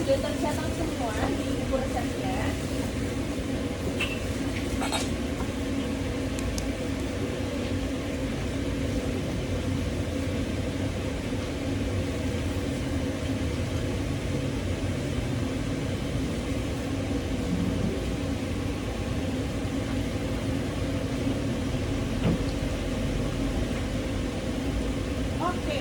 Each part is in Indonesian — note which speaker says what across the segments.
Speaker 1: sudah tercetak semua di buku resepnya. Oke,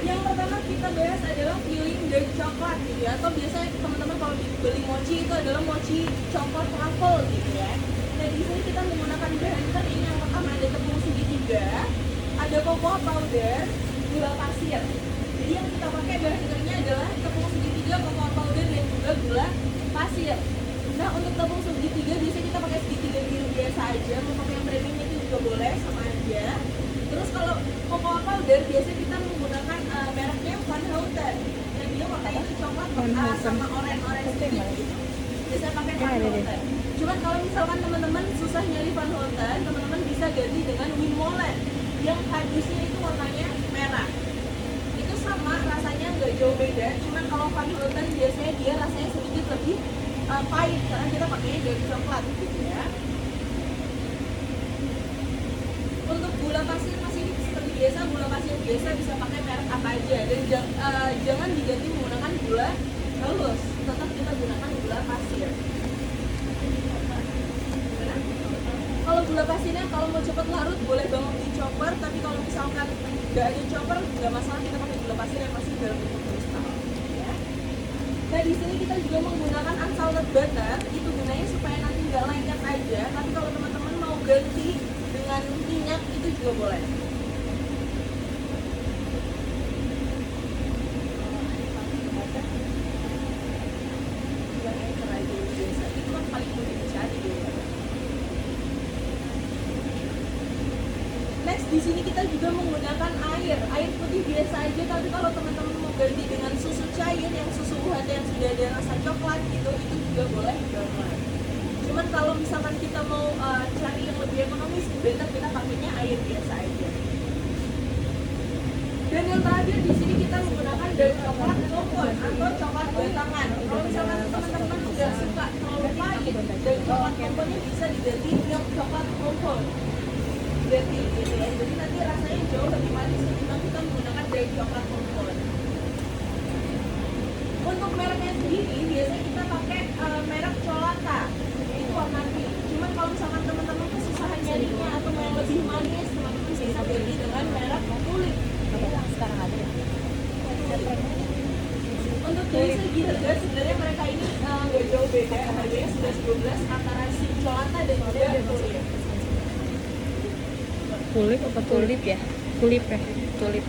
Speaker 1: yang pertama kita bahas adalah filling dark coklat gitu ya. Atau biasanya teman-teman kalau beli mochi itu adalah mochi coklat truffle gitu ya. Nah di sini kita menggunakan bahan kering. Yang pertama ada tepung segitiga, ada cocoa powder, gula pasir. Jadi yang kita pakai bahan keringnya adalah tepung segitiga, cocoa powder, dan juga gula pasir. Nah untuk tepung segitiga biasanya kita pakai segitiga biru biasa aja. Mau pakai yang premium itu juga boleh, sama aja. Terus kalau cocoa powder biasanya kita menggunakan mereknya Van Houten. Nah dia warnanya itu coklat sama orange sedikit gitu. Biasanya pakai Van Houten. Cuman kalau misalkan teman-teman susah nyari Van Houten, teman-teman bisa ganti dengan Winmolen yang kardusnya itu warnanya merah. Itu sama, rasanya nggak jauh beda. Cuman kalau Van Houten biasanya dia rasanya sedikit lebih pahit karena kita pakainya dari coklat gitu ya. Untuk gula pasir masih seperti biasa, gula pasir biasa bisa pakai merek apa aja dan jangan diganti menggunakan gula halus, tetap kita gunakan gula pasir. Kalau gula pasirnya kalau mau cepat larut boleh banget di chopper, tapi kalau misalkan nggak ada chopper nggak masalah, kita pakai gula pasir yang masih dalam bentuk kristal. Ya. Nah di sini kita juga menggunakan unsalted butter, itu gunanya supaya nanti nggak lengket aja. Tapi kalau teman-teman mau ganti dengan minyak itu juga boleh. Itu kan paling mudah dicari. Next di sini kita juga menggunakan air putih biasa aja. Tapi kalau teman-teman mau ganti dengan susu cair yang susu UHT yang sudah ada rasa coklat gitu, itu juga boleh banget. Cuman kalau misalkan kita mau cari yang lebih ekonomis, better kita pakainya air biasa aja. Dan yang terakhir di sini kita menggunakan dark coklat kompon atau coklat batangan. Kalau misalkan teman-teman nggak suka terlalu pahit, dark coklat komponnya bisa diganti milk coklat kompon. Ganti gitu ya. Jadi nanti rasanya jauh lebih manis ketimbang kita menggunakan dark coklat kompon. Untuk mereknya sendiri biasanya kita pakai merek Cholata. Itu warna pink. Cuman kalau misalkan teman-teman kesusahan nyarinya atau mau yang lebih manis, teman-teman bisa ganti dengan merek Tulip.
Speaker 2: Sekarang ada ya?
Speaker 1: Untuk dari segi harga sebenarnya mereka ini nggak jauh beda, harganya 11-12 antara si Cholata dan juga Tulip.
Speaker 2: Tulip apa tulip ya? Tulip ya, tulip.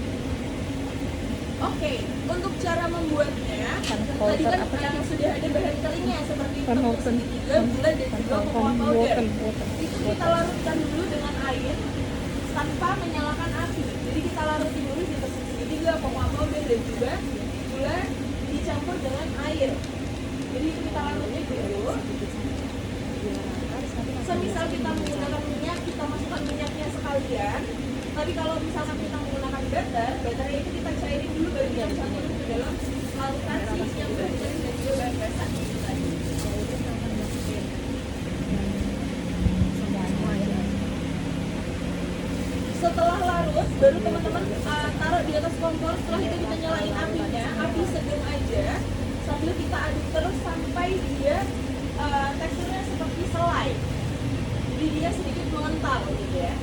Speaker 1: Oke, untuk cara membuatnya,
Speaker 2: Van
Speaker 1: tadi kan
Speaker 2: apa
Speaker 1: yang sudah ada bahan keringnya seperti
Speaker 2: Van
Speaker 1: tepung
Speaker 2: Houten.
Speaker 1: segitiga, gula dan juga cocoa powder. Itu kita larutkan dulu dengan air tanpa menyalakan api. Jadi kita larutin dulu di tepung segitiga, cocoa powder dan juga gula dicampur dengan air. Jadi itu kita larutin dulu. Semisal kita menggunakan minyak, kita masukkan minyaknya sekalian. Tapi kalau misalkan kita menggunakan butternya itu kita cairin dulu baru kita campurin ke dalam larutan cheese yang bahan kering dan juga bahan basah itu tadi. Setelah larut, baru teman-teman taruh di atas kompor. Setelah itu kita nyalain apinya, api sedang aja, sambil kita aduk terus sampai dia teksturnya seperti selai. Jadi dia sedikit mengental gitu ya.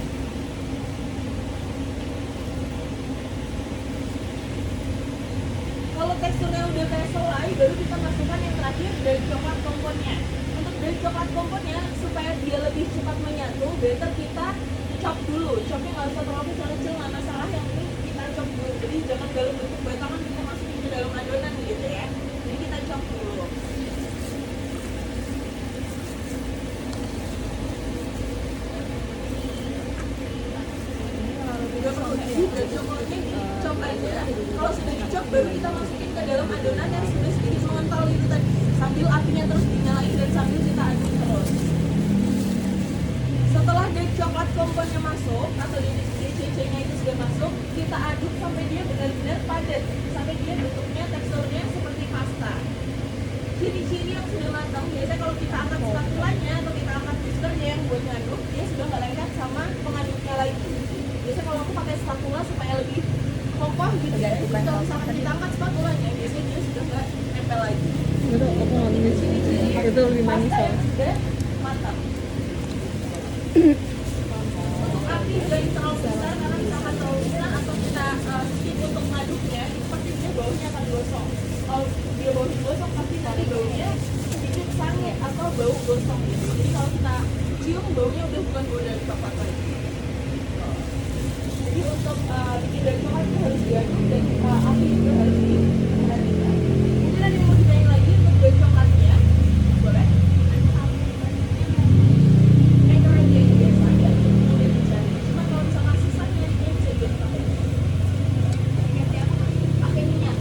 Speaker 1: Kalau teksturnya udah kayak selai, baru kita masukkan yang terakhir dari coklat komponnya. Untuk dari coklat komponnya, supaya dia lebih cepat menyatu, better kita chop dulu. Chopnya nggak usah terlalu kecil-kecil, nggak masalah. Yang penting kita chop dulu. Jadi jangan dalam bentuk batangan kita masukin ke dalam adonan gitu ya. Jadi kita chop dulu. Udah produksi dan coklatnya dicop aja. Kalau sudah dicop baru kita masukin ke dalam adonan yang sudah sedikit mengental itu tadi, sambil apinya terus dinyalain dan sambil kita aduk terus. Setelah dark coklat komponnya masuk atau DCC-nya itu sudah masuk, kita aduk sampai dia benar-benar padat, sampai dia bentuknya teksturnya seperti pasta. ciri-ciri yang sudah matang. Biasanya kalau kita angkat spatulanya atau kita angkat whiskernya yang buat ngaduk, dia sudah nggak lengket sama pengaduknya lagi. Biasanya kalau aku pakai spatula supaya lebih kokoh gitu ya. Jadi kalau misalkan kita angkat spatulanya, biasanya dia sudah nggak nempel lagi.
Speaker 2: Itu aku mau minum.
Speaker 1: Ciri-ciri
Speaker 2: Itu lebih manis
Speaker 1: pasta
Speaker 2: soalnya.
Speaker 1: yang sudah matang. Untuk api jangan terlalu besar karena misalkan terlalu besar atau kita skip untuk ngaduknya, itu pasti dia baunya akan gosong. Kalau dia baunya gosong, pasti nanti baunya sedikit sangit atau bau gosong gitu. Jadi kalau kita cium baunya udah bukan bau dari coklat lagi. Jadi untuk bikin dari coklat itu harus diaduk dan api juga harus diperhatikan. Mungkin ada yang mau ditanyain lagi untuk dari coklatnya, boleh? Anchor aja yang biasa ya, mudah dicari. Cuma kalau misalkan sisanya, dia bisa jadi pakai pakai minyak.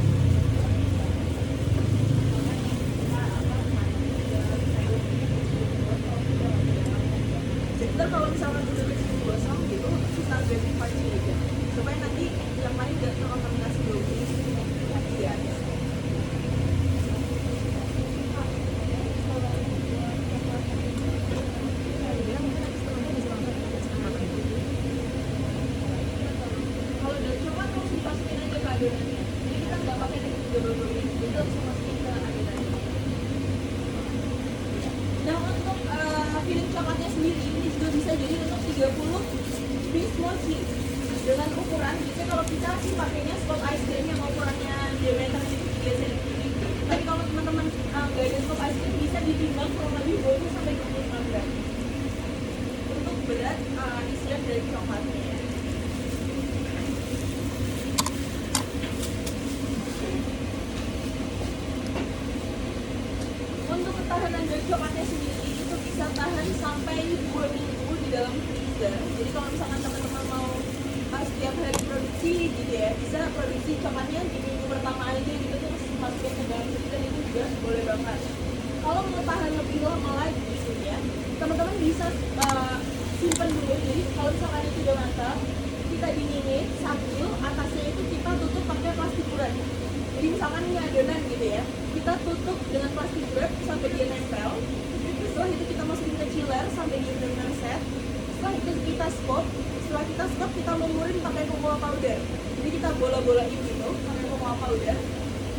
Speaker 1: Jadi ntar kalau misalkan udah kecil gosong gitu, kita ganti panci aja supaya nanti yang lain gak terkontaminasi bau ya. Kalau dari coklat langsung dimasukin aja ke adonannya. Jadi kita nggak pakai teknik double boiling, jadi langsung masukin ke adonannya. Nah untuk filling coklatnya sendiri ini juga bisa jadi untuk 30 piece mochi dengan ukuran. Biasanya kalau kita sih pakainya scoop ice cream yang ukurannya diameternya itu 3 cm. Tapi kalau teman-teman nggak ada scoop ice cream bisa ditimbang kurang lebih 20 sampai 25 gram untuk berat isian dari coklatnya. Untuk ketahanan dari coklatnya sendiri itu bisa tahan sampai 2 minggu di dalam freezer. Jadi kalau misalkan teman-teman mau setiap hari produksi gitu ya, bisa produksi coklatnya di minggu pertama aja gitu terus masukin ke dalam freezer, itu juga boleh banget. Kalau mau tahan lebih lama lagi sih ya, teman-teman bisa simpen dulu. Jadi kalau misalkan itu udah matang, kita dinginin sambil atasnya itu kita tutup pakai plastik wrap. Jadi misalkan ini adonan gitu ya, kita tutup dengan plastik wrap sampai dia nempel. Setelah itu kita masukin ke chiller sampai dia benar-benar set. Setelah itu kita scoop. Setelah kita scoop, kita lumurin pakai cocoa powder. Jadi kita bola-bolain gitu pakai cocoa powder.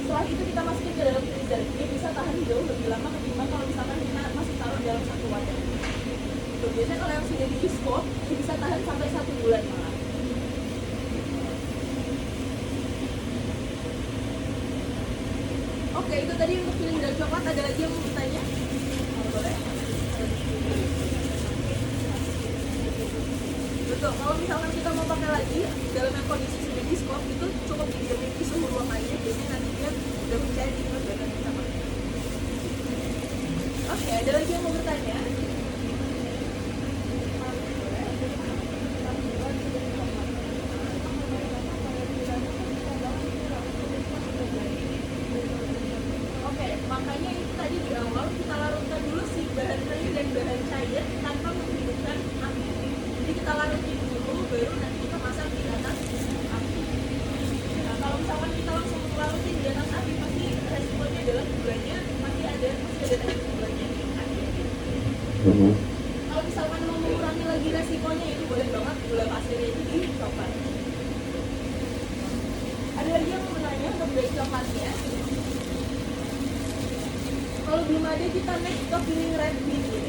Speaker 1: Setelah itu kita masukin ke dalam freezer. Dia bisa tahan jauh lebih lama ketimbang kalau misalkan kita masih taruh dalam satu wadah. Biasanya kalau yang sudah di scoop, dia bisa tahan sampai 1 bulan malah. Oke, itu tadi untuk filling dari coklat. Ada lagi yang mau bertanya? Boleh? Betul, kalau misalkan kita mau pakai lagi dalam yang kondisi sudah di scoop, itu cukup didiamin di suhu ruang aja. Biasanya nanti dia udah mencair di mulut dan kita pakai. Oke, ada lagi yang mau bertanya? Oke, makanya itu tadi di awal kita larutkan dulu si bahan kering dan bahan cair tanpa menghidupkan api. Jadi kita larutin dulu, baru nanti kita masak di atas api. Nah, kalau misalkan kita langsung larutin di atas api, pasti resikonya adalah gulanya masih ada teknik gulanya di akhir. Kalau misalkan mau mengurangi lagi resikonya, itu boleh banget gula pasirnya itu dicopot. Ada lagi yang mau menanya untuk dari coklatnya? Kalau belum ada, kita next ke filling red bean gitu.